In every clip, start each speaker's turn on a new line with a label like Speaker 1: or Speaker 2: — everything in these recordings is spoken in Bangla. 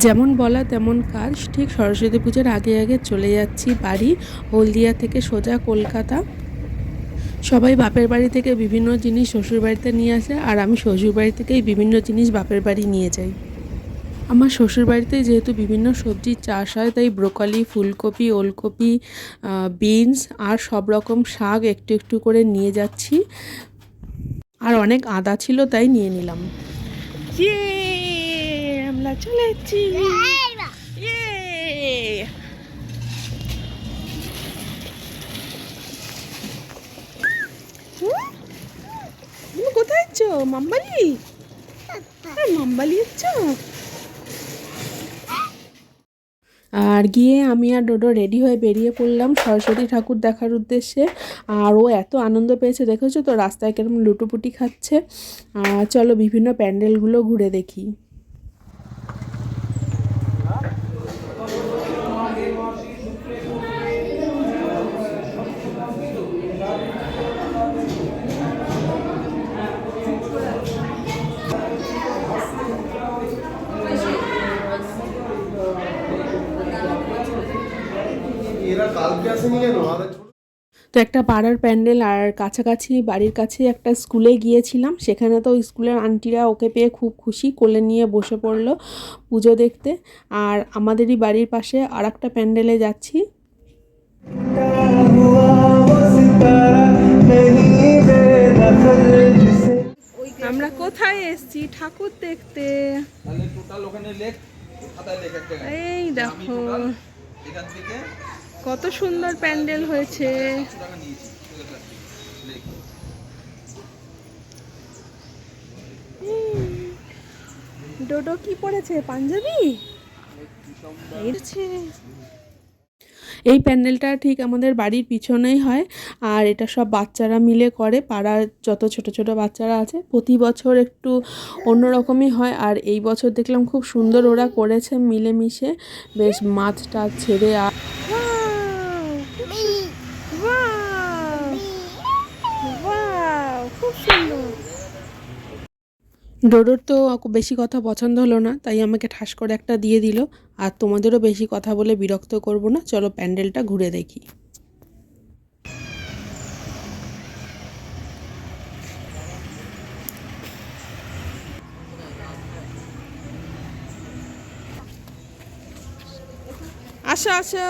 Speaker 1: যেমন বলা তেমন কাজ। ঠিক সরস্বতী পুজোর আগে আগে চলে যাচ্ছি বাড়ি, হলদিয়া থেকে সোজা কলকাতা। সবাই বাপের বাড়ি থেকে বিভিন্ন জিনিস শ্বশুর বাড়িতে নিয়ে আসে, আর আমি শ্বশুর বাড়ি থেকেই বিভিন্ন জিনিস বাপের বাড়ি নিয়ে যাই। আমার শ্বশুর বাড়িতে যেহেতু বিভিন্ন সবজির চাষ হয়, তাই ব্রোকলি, ফুলকপি, ওলকপি, বিনস আর সব রকম শাক একটু একটু করে নিয়ে যাচ্ছি। আর অনেক আদা ছিল তাই নিয়ে নিলাম। আমরা চলে এসেছি। তুমি কোথায় যাচ্ছ? মামবালি? মামবালি যাচ্ছ? আর গিয়ে আমি আর ডোডো রেডি হয়ে বেরিয়ে পড়লাম সরস্বতী ঠাকুর দেখার উদ্দেশ্যে। আর ও এত আনন্দ পেয়েছে, দেখেছো তো রাস্তায় কেরম লুটোপুটি খাচ্ছে। চলো বিভিন্ন প্যান্ডেলগুলো ঘুরে দেখি। তো একটা পাড়ার প্যান্ডেল, আর কাছাকাছি বাড়ির কাছে একটা স্কুলে গিয়েছিলাম। সেখানে তো স্কুলের আন্টিরা ওকে পেয়ে খুব খুশি, কোলে নিয়ে বসে পড়লো পুজো দেখতে। আর আমাদেরই বাড়ির পাশে আর একটা প্যান্ডেলে যাচ্ছি। আমরা কোথায় এসেছি ঠাকুর দেখতে? এই দেখো কত সুন্দর প্যান্ডেল হয়েছে। ডোডো কি পরেছে? পাঞ্জাবি। এই প্যান্ডেলটা ঠিক আমাদের বাড়ির পিছনেই হয়, আর এটা সব বাচ্চারা মিলে করে। পাড়ার যত ছোট ছোট বাচ্চারা আছে, প্রতি বছর একটু অন্যরকমই হয়। আর এই বছর দেখলাম খুব সুন্দর ওরা করেছে মিলেমিশে, বেশ মাছ টাছ ছেড়ে। আর খুব সুন্দর। ডোডোর তো বেশি কথা পছন্দ হলো না, তাই আমাকে ঠাস করে একটা দিয়ে দিল। আর তোমাদেরও বেশি কথা বলে বিরক্ত করব না, চলো প্যান্ডেলটা ঘুরে দেখি। আসো আসো।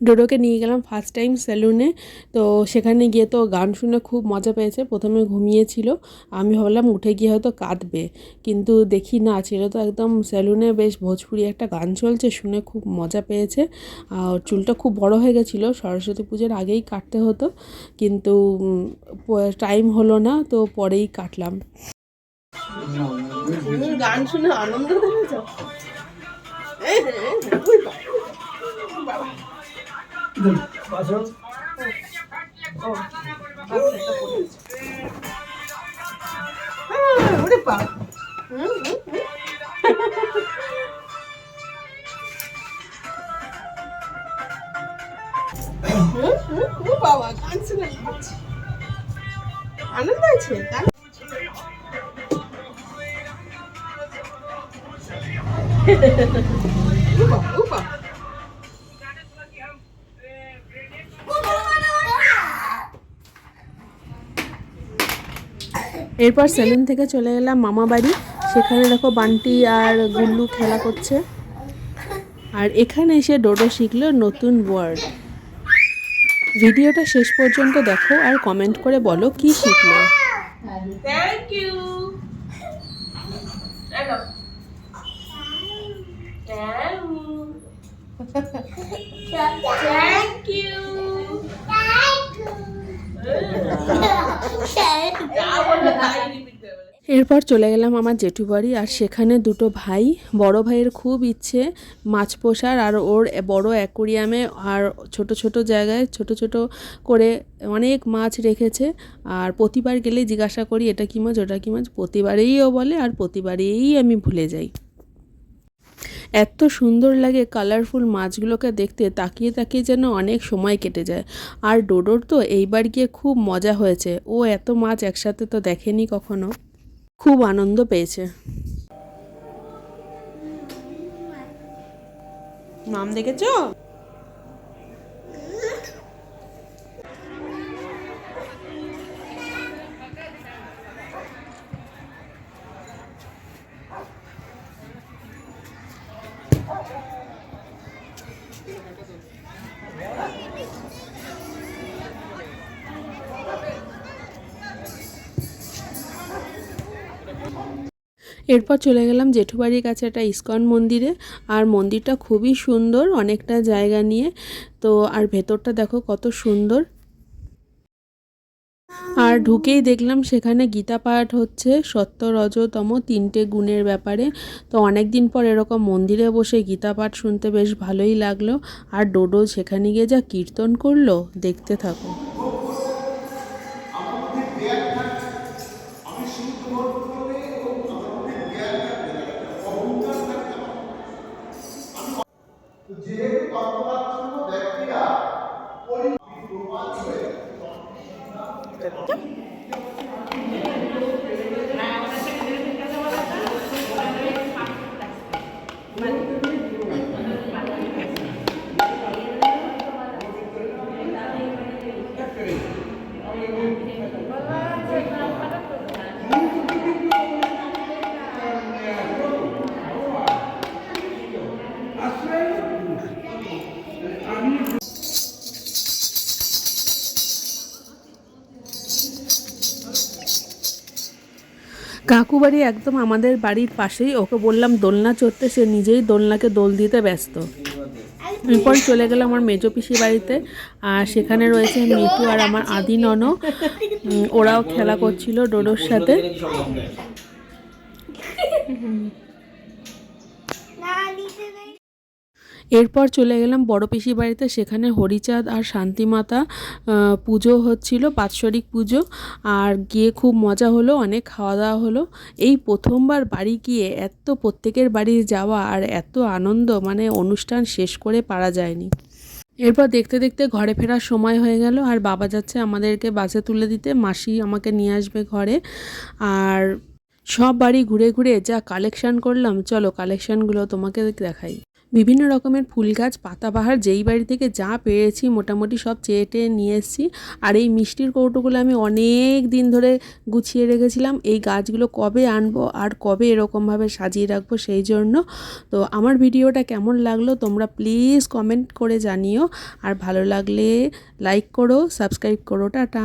Speaker 1: ডোডোকে নিয়ে গেলাম ফার্স্ট টাইম সেলুনে। তো সেখানে গিয়ে তো গান শুনে খুব মজা পেয়েছে। প্রথমে ঘুমিয়েছিল, আমি ভাবলাম উঠে গিয়ে হয়তো কাঁদবে, কিন্তু দেখি না, ছিল তো একদম সেলুনে বেশ ভোজপুরি একটা গান চলছে, শুনে খুব মজা পেয়েছে। আর চুলটা খুব বড় হয়ে গেছিলো, সরস্বতী পুজোর আগেই কাটতে হতো, কিন্তু টাইম হলো না, তো পরেই কাটলাম। গান শুনে আনন্দ দেখেছ? বাবা গান শুনে আনন্দ আছে। এরপর সেলুন থেকে চলে গেলাম মামা বাড়ি। সেখানে দেখো বান্টি আর গুল্লু খেলা করছে। আর এখানে এসে ডোডো শিখলো নতুন ওয়ার্ড। ভিডিওটা শেষ পর্যন্ত দেখো আর কমেন্ট করে বলো কি শিখলো। Thank you. Thank you. এরপর চলে গেলাম আমার জেঠু বাড়ি। আর সেখানে দুটো ভাই, বড় ভাইয়ের খুব ইচ্ছে মাছ পোষার, আর ওর বড় অ্যাকোরিয়ামে আর ছোট ছোট জায়গায় ছোট ছোট করে অনেক মাছ রেখেছে। আর প্রতিবার গেলেই জিজ্ঞাসা করি এটা কী মাছ ওটা কী মাছ, প্রতিবারেই ও বলে, আর প্রতিবারেই আমি ভুলে যাই। এত সুন্দর লাগে কালারফুল মাছগুলোকে দেখতে, তাকিয়ে তাকিয়ে যেন অনেক সময় কেটে যায়। আর ডোডোর তো এইবার গিয়ে খুব মজা হয়েছে, ও এত মাছ একসাথে তো দেখেনি কখনো, খুব আনন্দ পেয়েছে। নাম দেখেছো? এরপর চলে গেলাম জেঠুবাড়ির কাছে একটা ইস্কন মন্দিরে। আর মন্দিরটা খুবই সুন্দর, অনেকটা জায়গা নিয়ে। তো আর ভেতরটা দেখো কত সুন্দর। আর ঢুকেই দেখলাম সেখানে গীতা পাঠ হচ্ছে, সত্য রজ তম 3টে গুণের ব্যাপারে। তো অনেক দিন পর এরকম মন্দিরে বসে গীতা পাঠ শুনতে বেশ ভালোই লাগলো। আর ডোডো সেখানে গিয়ে যা কীর্তন করলো, দেখতে থাকো।
Speaker 2: যেহেতু তত্ত্বাচ্ছন্ন ব্যক্তিরা
Speaker 1: কাকু বাড়ি একদম আমাদের বাড়ির পাশেই, ওকে বললাম দোলনা চড়তে, সে নিজেই দোলনাকে দোল দিতে ব্যস্ত। এরপর চলে গেলাম আমার মেজো পিসির বাড়িতে। আর সেখানে রয়েছে মিটু আর আমার আদি ননো, ওরাও খেলা করছিল ডোডোর সাথে। এরপর চলে গেলাম বড় পিসির বাড়িতে, সেখানে হরিচাঁদ আর শান্তিমাতা পুজো হচ্ছিল, বাৎসরিক পুজো। আর গিয়ে খুব মজা হলো, অনেক খাওয়া দাওয়া হলো। এই প্রথমবার বাড়ি গিয়ে এত প্রত্যেকের বাড়ি যাওয়া আর এত আনন্দ, মানে অনুষ্ঠান শেষ করে পারা যায়নি। এরপর দেখতে দেখতে ঘরে ফেরার সময় হয়ে গেল। আর বাবা যাচ্ছে আমাদেরকে বাসে তুলে দিতে, মাসি আমাকে নিয়ে আসবে ঘরে। আর সব বাড়ি ঘুরে ঘুরে যা কালেকশান করলাম, চলো কালেকশানগুলো তোমাকে দেখাই। বিভিন্ন রকমের ফুল গাছ, পাতাবাহার, যেই বাড়ি থেকে যা পেয়েছি মোটামুটি সব চেয়ে টেয়ে নিয়ে এসেছি। আর এই মিষ্টির কৌটোগুলো আমি অনেক দিন ধরে গুছিয়ে রেখেছিলাম, এই গাছগুলো কবে আনবো আর কবে এরকমভাবে সাজিয়ে রাখবো সেই জন্য। তো আমার ভিডিওটা কেমন লাগলো তোমরা প্লিজ কমেন্ট করে জানিও। আর ভালো লাগলে লাইক করো, সাবস্ক্রাইব করো। টাটা।